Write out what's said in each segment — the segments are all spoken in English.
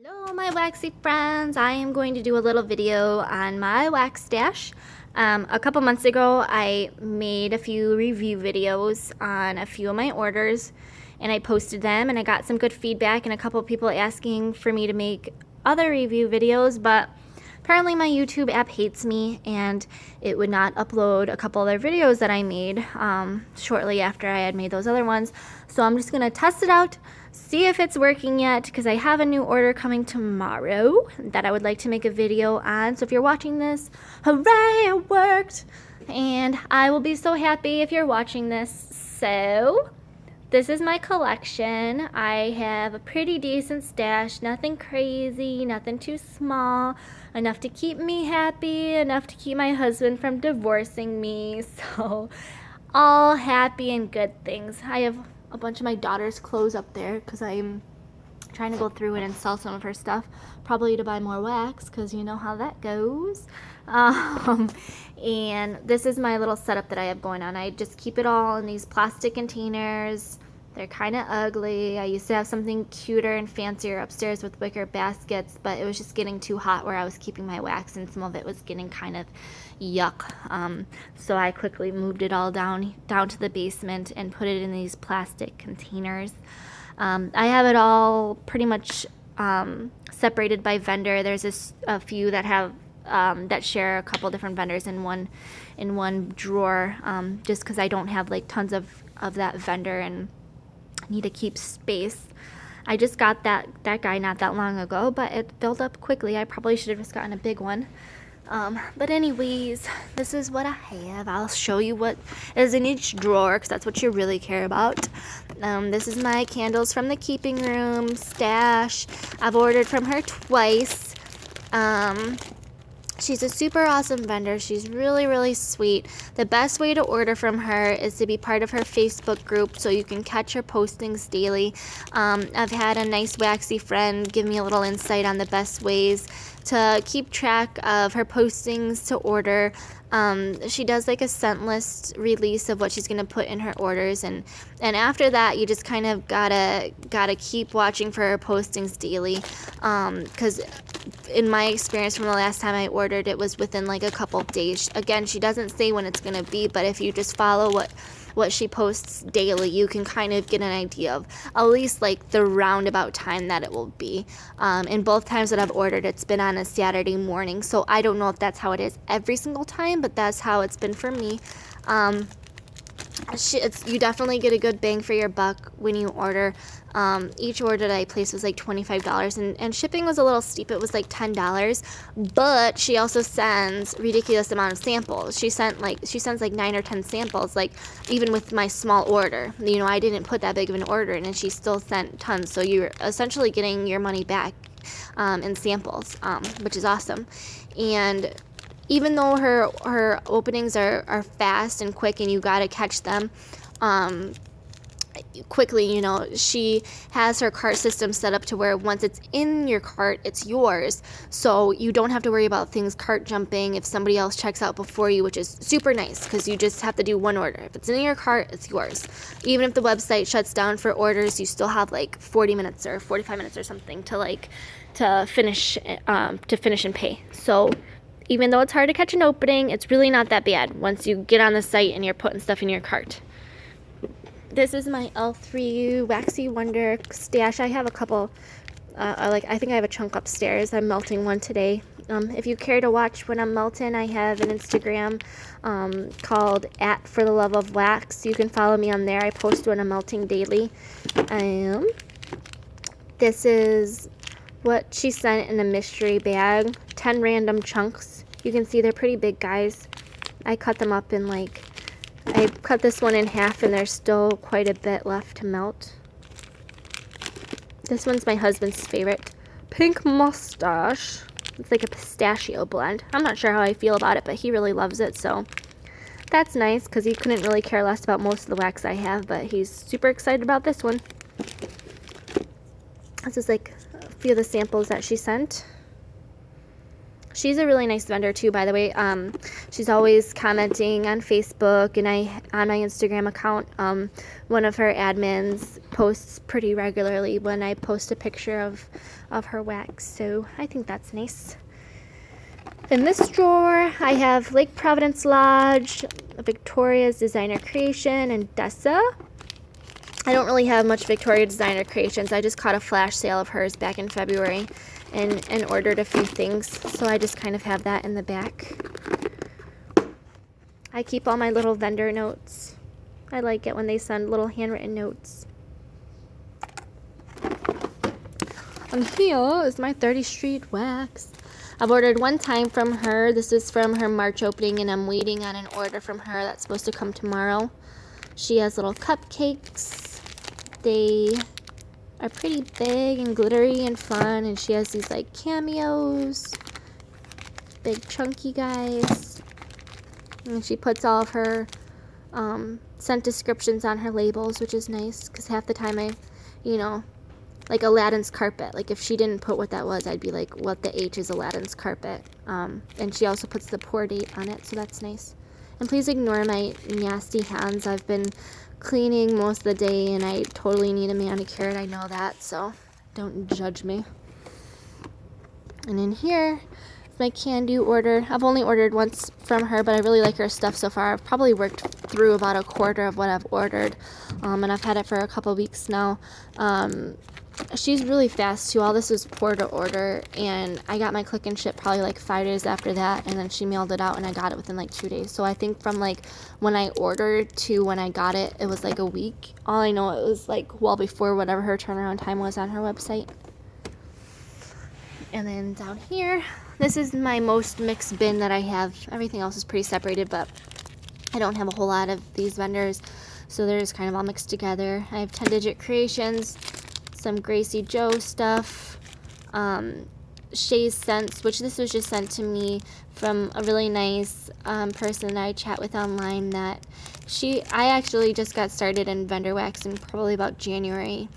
Hello my waxy friends, I am going to do a little video on my wax stash. A couple months ago I made a few review videos on a few of my orders and I posted them and I got some good feedback and a couple people asking for me to make other review videos, but apparently my YouTube app hates me and it would not upload a couple other videos that I made shortly after I had made those other ones. So I'm just going to test it out, see if it's working yet, because I have a new order coming tomorrow that I would like to make a video on. So if you're watching this, hooray, it worked! And I will be so happy if you're watching this. So this is my collection. I have a pretty decent stash, nothing crazy, nothing too small, enough to keep me happy, enough to keep my husband from divorcing me. So all happy and good things. I have a bunch of my daughter's clothes up there because I'm trying to go through it and sell some of her stuff, probably to buy more wax because you know how that goes. And this is my little setup that I have going on. I just keep it all in these plastic containers. They're kind of ugly. I used to have something cuter and fancier upstairs with wicker baskets, but it was just getting too hot where I was keeping my wax and some of it was getting kind of yuck. So I quickly moved it all down to the basement and put it in these plastic containers. I have it all pretty much separated by vendor. There's a few that have that share a couple different vendors in one drawer, just because I don't have like tons of that vendor and need to keep space. I just got that guy not that long ago, but it filled up quickly. I probably should have just gotten a big one. But anyways, this is what I have. I'll show you what is in each drawer because that's what you really care about. This is my candles from the Keeping Room stash. I've ordered from her twice. She's a super awesome vendor. She's really, really sweet. The best way to order from her is to be part of her Facebook group so you can catch her postings daily. I've had a nice waxy friend give me a little insight on the best ways to keep track of her postings to order. She does like a scent list release of what she's gonna put in her orders, and after that you just kind of gotta keep watching for her postings daily, because in my experience from the last time I ordered, it was within like a couple days. Again, she doesn't say when it's gonna be, but if you just follow what she posts daily, you can kind of get an idea of at least like the roundabout time that it will be. And both times that I've ordered, it's been on a Saturday morning, so I don't know if that's how it is every single time, but that's how it's been for me. You definitely get a good bang for your buck when you order. Each order that I placed was like $25, and shipping was a little steep. It was like $10, but she also sends ridiculous amount of samples. She sends like 9 or 10 samples, like even with my small order. You know, I didn't put that big of an order in, and she still sent tons. So you're essentially getting your money back in samples, which is awesome. And even though her openings are fast and quick and you gotta catch them quickly, you know, she has her cart system set up to where once it's in your cart, it's yours. So you don't have to worry about things cart jumping if somebody else checks out before you, which is super nice because you just have to do one order. If it's in your cart, it's yours. Even if the website shuts down for orders, you still have like 40 minutes or 45 minutes or something to finish and pay. So even though it's hard to catch an opening, it's really not that bad once you get on the site and you're putting stuff in your cart. This is my L3 Waxy Wonder stash. I have a couple, I think I have a chunk upstairs. I'm melting one today. If you care to watch when I'm melting, I have an Instagram called @fortheloveofwax. You can follow me on there. I post when I'm melting daily. This is what she sent in a mystery bag. 10 random chunks. You can see they're pretty big, guys. I cut them up in I cut this one in half and there's still quite a bit left to melt. This one's my husband's favorite. Pink Mustache. It's like a pistachio blend. I'm not sure how I feel about it, but he really loves it, so that's nice because he couldn't really care less about most of the wax I have, but he's super excited about this one. This is like a few of the samples that she sent. She's a really nice vendor too, by the way. She's always commenting on Facebook and on my Instagram account. One of her admins posts pretty regularly when I post a picture of her wax, so I think that's nice. In this drawer, I have Lake Providence Lodge, Victoria's Designer Creation, and Dessa. I don't really have much Victoria Designer Creations. I just caught a flash sale of hers back in February and ordered a few things, so I just kind of have that in the back. I keep all my little vendor notes. I like it when they send little handwritten notes. And here is my 30th Street wax. I've ordered one time from her. This is from her March opening, and I'm waiting on an order from her that's supposed to come tomorrow. She has little cupcakes. They are pretty big and glittery and fun, and she has these like cameos, big chunky guys, and she puts all of her scent descriptions on her labels, which is nice because half the time like Aladdin's carpet, like if she didn't put what that was, I'd be like, what the H is Aladdin's carpet? And she also puts the pour date on it, so that's nice. And please ignore my nasty hands. I've been cleaning most of the day and I totally need a manicure, and I know that, so don't judge me. And in here is my Can Do order. I've only ordered once from her, but I really like her stuff so far. I've probably worked through about a quarter of what I've ordered, and I've had it for a couple weeks now. She's really fast too. All this was pour to order, and I got my click and ship probably like 5 days after that, and then she mailed it out and I got it within like 2 days. So I think from like when I ordered to when I got it, it was like a week. All I know, it was like well before whatever her turnaround time was on her website. And then down here, this is my most mixed bin that I have. Everything else is pretty separated, but I don't have a whole lot of these vendors, so they're just kind of all mixed together. I have 10 Digit Creations, some Gracie Joe stuff, Shay's Scents, which this was just sent to me from a really nice person that I chat with online. That I actually just got started in vendor waxing probably about January,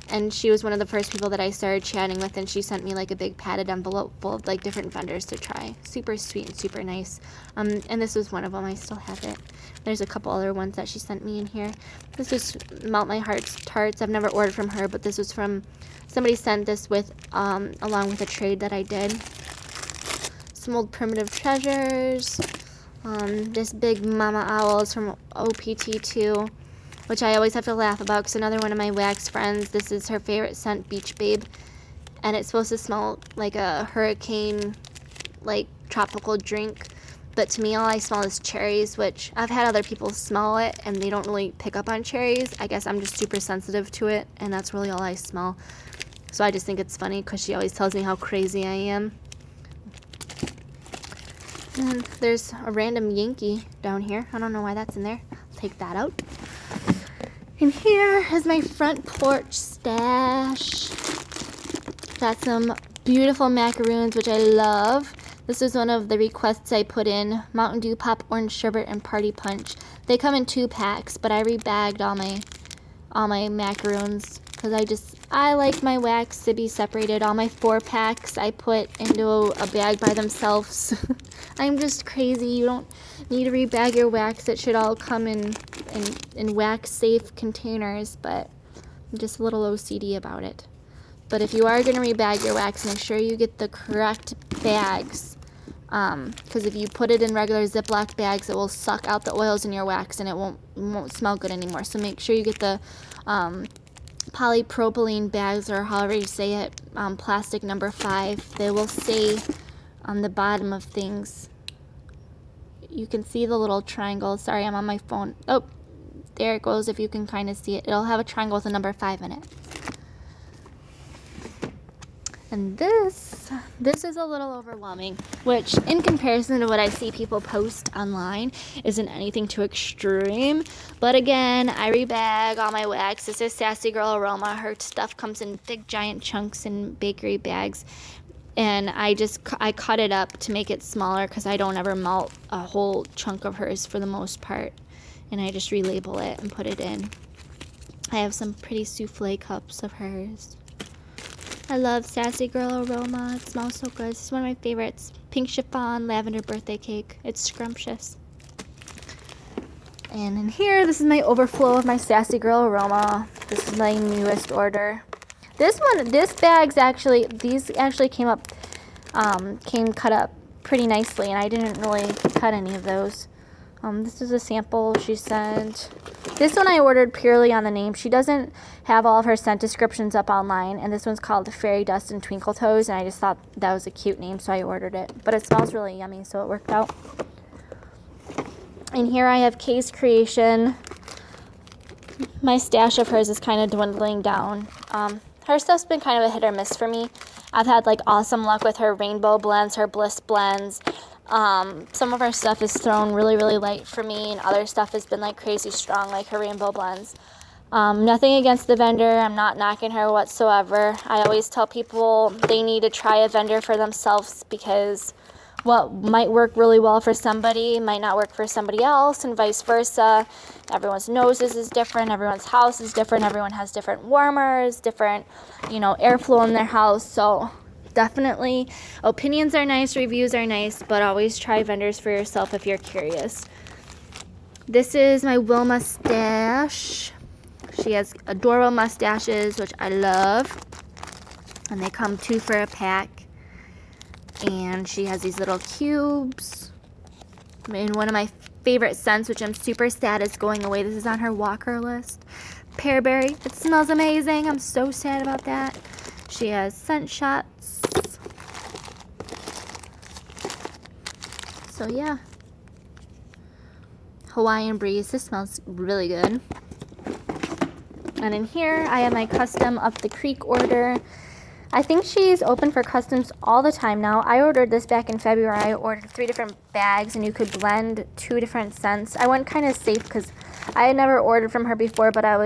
and she was one of the first people that I started chatting with, and she sent me like a big padded envelope full of like different vendors to try. Super sweet and super nice. And this was one of them. I still have it. There's a couple other ones that she sent me in here. This was Melt My Heart's Tarts. I've never ordered from her, but this was from somebody sent this with along with a trade that I did. Some old Primitive Treasures. This big Mama Owls from OPT2, which I always have to laugh about because another one of my wax friends, this is her favorite scent, Beach Babe, and it's supposed to smell like a hurricane, like tropical drink. But to me, all I smell is cherries, which I've had other people smell it and they don't really pick up on cherries. I guess I'm just super sensitive to it, and that's really all I smell. So I just think it's funny because she always tells me how crazy I am. And there's a random Yankee down here. I don't know why that's in there. I'll take that out. And here is my front porch stash. Got some beautiful macaroons, which I love. This is one of the requests I put in. Mountain Dew Pop Orange Sherbet and Party Punch. They come in 2 packs, but I rebagged all my macaroons because I like my wax to be separated. All my 4 packs I put into a bag by themselves. I'm just crazy. You don't need to rebag your wax. It should all come in wax safe containers, but I'm just a little OCD about it. But if you are going to rebag your wax, make sure you get the correct bags. Because if you put it in regular Ziploc bags, it will suck out the oils in your wax and it won't smell good anymore. So make sure you get the polypropylene bags, or however you say it, plastic number 5. They will say on the bottom of things, you can see the little triangle. Sorry, I'm on my phone. Oh, there it goes. If you can kind of see it, it'll have a triangle with a number 5 in it. And this is a little overwhelming, which in comparison to what I see people post online isn't anything too extreme. But again, I rebag all my wax. This is Sassy Girl Aroma. Her stuff comes in big giant chunks in bakery bags. And I cut it up to make it smaller because I don't ever melt a whole chunk of hers for the most part. And I just relabel it and put it in. I have some pretty souffle cups of hers. I love Sassy Girl Aroma. It smells so good. This is one of my favorites. Pink chiffon lavender birthday cake. It's scrumptious. And in here, this is my overflow of my Sassy Girl Aroma. This is my newest order. These actually came cut up pretty nicely, and I didn't really cut any of those. This is a sample she sent. This one I ordered purely on the name. She doesn't have all of her scent descriptions up online, and this one's called Fairy Dust and Twinkle Toes, and I just thought that was a cute name, so I ordered it. But it smells really yummy, so it worked out. And here I have Kay's Creation. My stash of hers is kind of dwindling down. Her stuff's been kind of a hit or miss for me. I've had like awesome luck with her rainbow blends, her bliss blends. Some of her stuff is thrown really, really light for me, and other stuff has been like crazy strong, like her rainbow blends. Nothing against the vendor. I'm not knocking her whatsoever. I always tell people they need to try a vendor for themselves, because what might work really well for somebody might not work for somebody else, and vice versa. Everyone's noses is different. Everyone's house is different. Everyone has different warmers, different, airflow in their house. So definitely, opinions are nice, reviews are nice, but always try vendors for yourself if you're curious. This is my Wilma stash. She has adorable mustaches, which I love. And they come 2 for a pack. And she has these little cubes. And one of my favorite scents, which I'm super sad is going away. This is on her walker list. Pearberry. It smells amazing. I'm so sad about that. She has scent shots. So yeah. Hawaiian Breeze. This smells really good. And in here, I have my custom Up the Creek order. I think she's open for customs all the time now. I ordered this back in February. I ordered 3 different bags, and you could blend 2 different scents. I went kind of safe because I had never ordered from her before, but I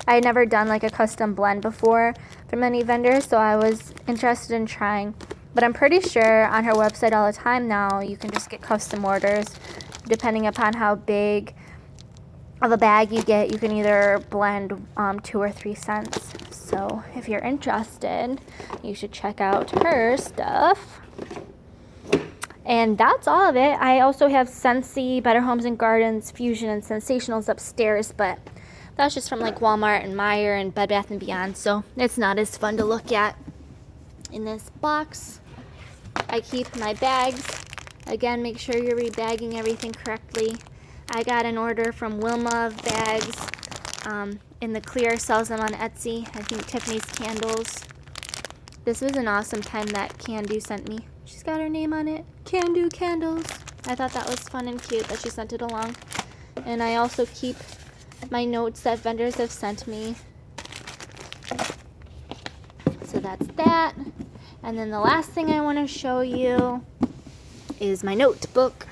had never done like a custom blend before from any vendor, so I was interested in trying. But I'm pretty sure on her website all the time now, you can just get custom orders. Depending upon how big of a bag you get, you can either blend 2 or 3 scents. So if you're interested, you should check out her stuff. And that's all of it. I also have Scentsy, Better Homes and Gardens, Fusion, and Sensationals upstairs, but that's just from like Walmart and Meijer and Bed Bath & Beyond, so it's not as fun to look at. In this box, I keep my bags. Again, make sure you're rebagging everything correctly. I got an order from Wilma of bags. In the clear, sells them on Etsy. I think Tiffany's Candles. This was an awesome time that Candu sent me. She's got her name on it. Candu Candles. I thought that was fun and cute that she sent it along. And I also keep my notes that vendors have sent me. So that's that. And then the last thing I want to show you is my notebook.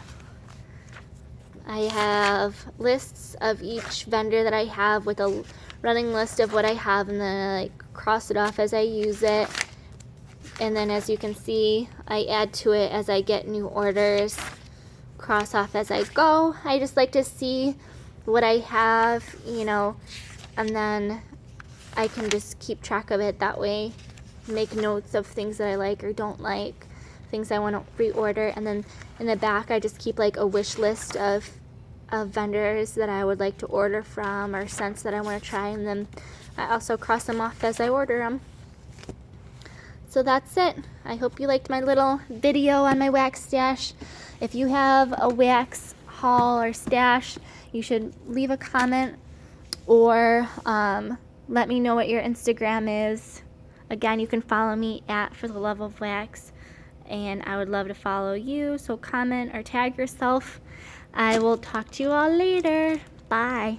I have lists of each vendor that I have with a running list of what I have, and then I cross it off as I use it. And then as you can see, I add to it as I get new orders, cross off as I go. I just like to see what I have, and then I can just keep track of it that way. Make notes of things that I like or don't like, things I want to reorder, and then in the back I just keep like a wish list of vendors that I would like to order from, or scents that I want to try, and then I also cross them off as I order them. So that's it. I hope you liked my little video on my wax stash. If you have a wax haul or stash, you should leave a comment or let me know what your Instagram is. Again, you can follow me at For the Love of Wax, and I would love to follow you, so comment or tag yourself. I will talk to you all later. Bye.